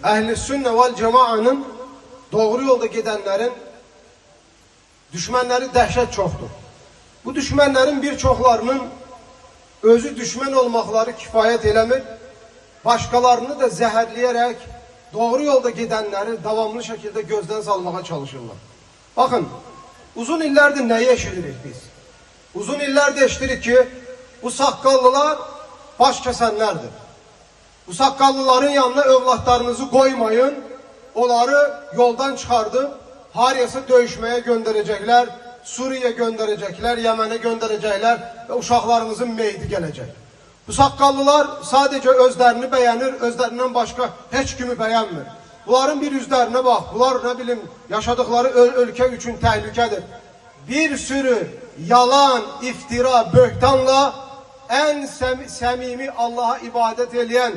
Əhl-i Sünnə vəl Cemaanın, doğru yolda gedenlerin düşmənləri dəhşət çoxdur. Bu düşmənlərin bir çoxlarının özü düşmən olmaqları kifayət eləmir, başqalarını da zəhərləyərək doğru yolda gedenleri davamlı şəkildə gözdən salmağa çalışırlar. Bakın, uzun illərdir nəyi eşidirik biz? Uzun illərdir eşidirik ki, bu saqqallılar baş kəsənlərdir. Bu saqqallıların yanına övladlarınızı koymayın, onları yoldan çıxardıb, hariyəsə döyüşməyə göndərəcəklər, Suriye gönderecekler, Yemen'e gönderecekler ve uşaqlarınızın meyidi gelecek. Bu saqqallılar sadece özlerini bəyənir, özlerinden başka heç kimi bəyənmir. Bunların bir üzlerine bak, bunlar ne bileyim yaşadıkları ülke üçün təhlükədir. Bir sürü yalan, iftira, böhtanla en səmimi Allah'a ibadet edən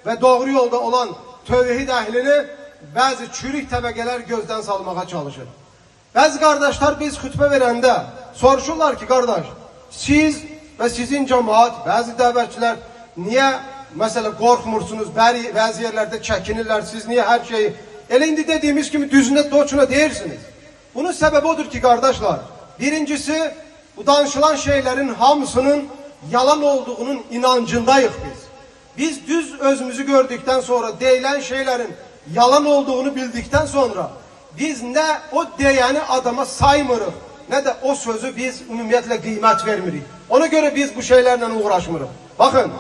ve doğru yolda olan tövhid əhlini bazı çürük təbəqələr gözden salmağa çalışır. Bazı kardeşler biz xütbə verəndə soruşurlar ki, kardeş, siz ve sizin cemaat, bazı dəvətçilər niye mesela korkmursunuz, bazı yerlerde çekinirler, siz niye her şeyi elinde dediğimiz gibi düzüne doçuna deyirsiniz? Bunun sebebi odur ki kardeşler, birincisi bu danışılan şeylerin hamısının yalan olduğunun inancındayız biz. Biz düz özümüzü gördükten sonra, deyilen şeylerin yalan olduğunu bildikten sonra biz ne o deyəni adama saymırıq, ne de o sözü biz ümumiyyətlə qiymət vermirik. Ona göre biz bu şeylerle uğraşmırıq. Bakın,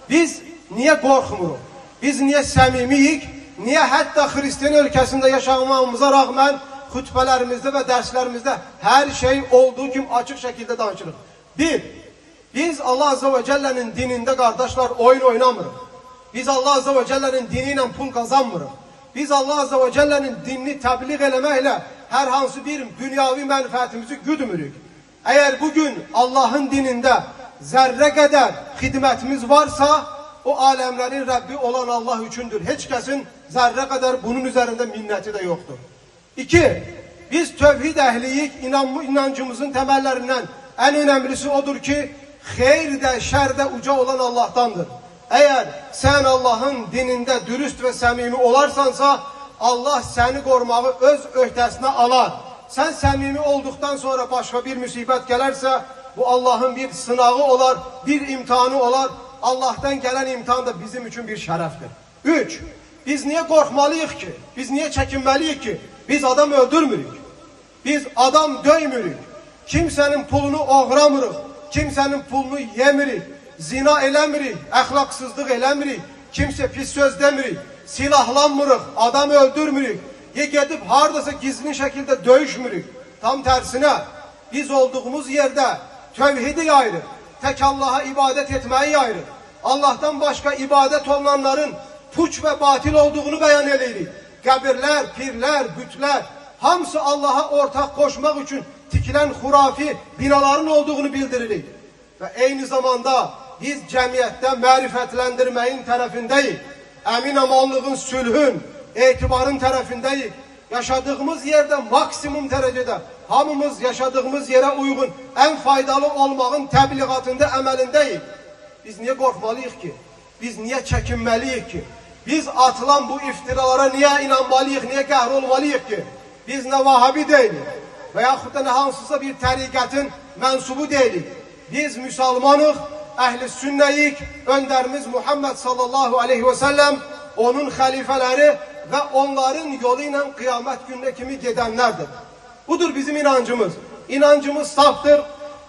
biz niye korkmuruq? Biz niye səmimiyik? Niye hatta Hristiyan ülkesinde yaşamamıza rağmen xütbələrimizdə ve derslerimizde her şey olduğu gibi açık şekilde danışırıq? Biz Allah Azze ve Celle'nin dininde kardeşler oyun oynamırıq. Biz Allah Azze ve Celle'nin diniyle pul kazanmırıq. Biz Allah Azze ve Celle'nin dinini tebliğ eləməklə her hansı bir dünyavi menfaatimizi güdmürük. Eğer bugün Allah'ın dininde zerre kadar hizmetimiz varsa o alemlerin Rabbi olan Allah üçündür. Hiç kesin zerre kadar bunun üzerinde minneti de yoktur. İki, biz tevhid ehliyik, inancımızın temellerinden en önemlisi odur ki hayır de şer de uca olan Allah'tandır. Eğer sen Allah'ın dininde dürüst ve samimi olarsansa Allah seni korumağı öz öhdəsinə alar. Sen samimi olduktan sonra başka bir musibet gelirse bu Allah'ın bir sınağı olar, bir imtihanı olar. Allah'tan gelen imtihan da bizim için bir şereftir. Üç, biz niye korkmalıyıq ki? Biz niye çekinmeliyik ki? Biz adam öldürmürük. Biz adam döymürük. Kimsenin pulunu oğramırıq. Kimsenin pulunu yemirik. Zina eləmirik, əxlaqsızlıq eləmirik, kimsə pis söz demirik, silahlanmırıq, adam öldürmürük, gedib hardasa gizli şəkildə döyüşmürük. Tam tersine biz olduğumuz yerde tövhidi yayırıq, tek Allah'a ibadet etmeyi yayırıq. Allah'tan başka ibadet olunanların puç ve batil olduğunu beyan edirik. Qəbirlər, pirlər, bütlər, hamısı Allah'a ortak koşmak için tikilen hurafi binaların olduğunu bildiririk. Ve aynı zamanda biz cəmiyyətdə mərifətləndirməyin tərəfindəyik. Əmin amanlığın, sülhün, etibarın tərəfindəyik. Yaşadığımız yerde maksimum derecede hamımız yaşadığımız yere uygun en faydalı olmağın təbliğatında əməlindəyik. Biz niye korkmalıyıq ki? Biz niye çekinmeliyik ki? Biz atılan bu iftiralara niye inanmalıyıq, niye qəhrolmalıyıq ki? Biz ne Vahabi deyilik ve yaxud da ne hansısa bir tərikətin mensubu deyilik. Biz Müslümanıq, Əhl-i Sünnəyik, önderimiz Muhammed sallallahu aleyhi ve sellem, onun halifeleri ve onların yoluyla kıyamet gününe kimi gidenlerdir. Budur bizim inancımız. İnancımız saftır.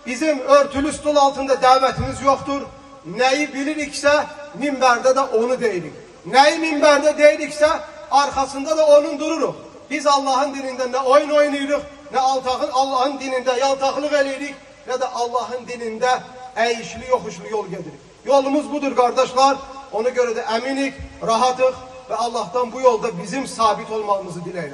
Bizim örtülü stol altında davetimiz yoktur. Neyi bilirikse minberde de onu deyirik. Neyi minberde deyirikse arkasında da onun dururuk. Biz Allah'ın dininde ne oyun oynayırıq, ne Allah'ın dininde yaltaqlıq eləyirik, ne de Allah'ın dininde əyişli yoxuşlu yol gedirik. Yolumuz budur kardeşler. Ona göre de eminik, rahatıq ve Allah'tan bu yolda bizim sabit olmamızı diləyirəm.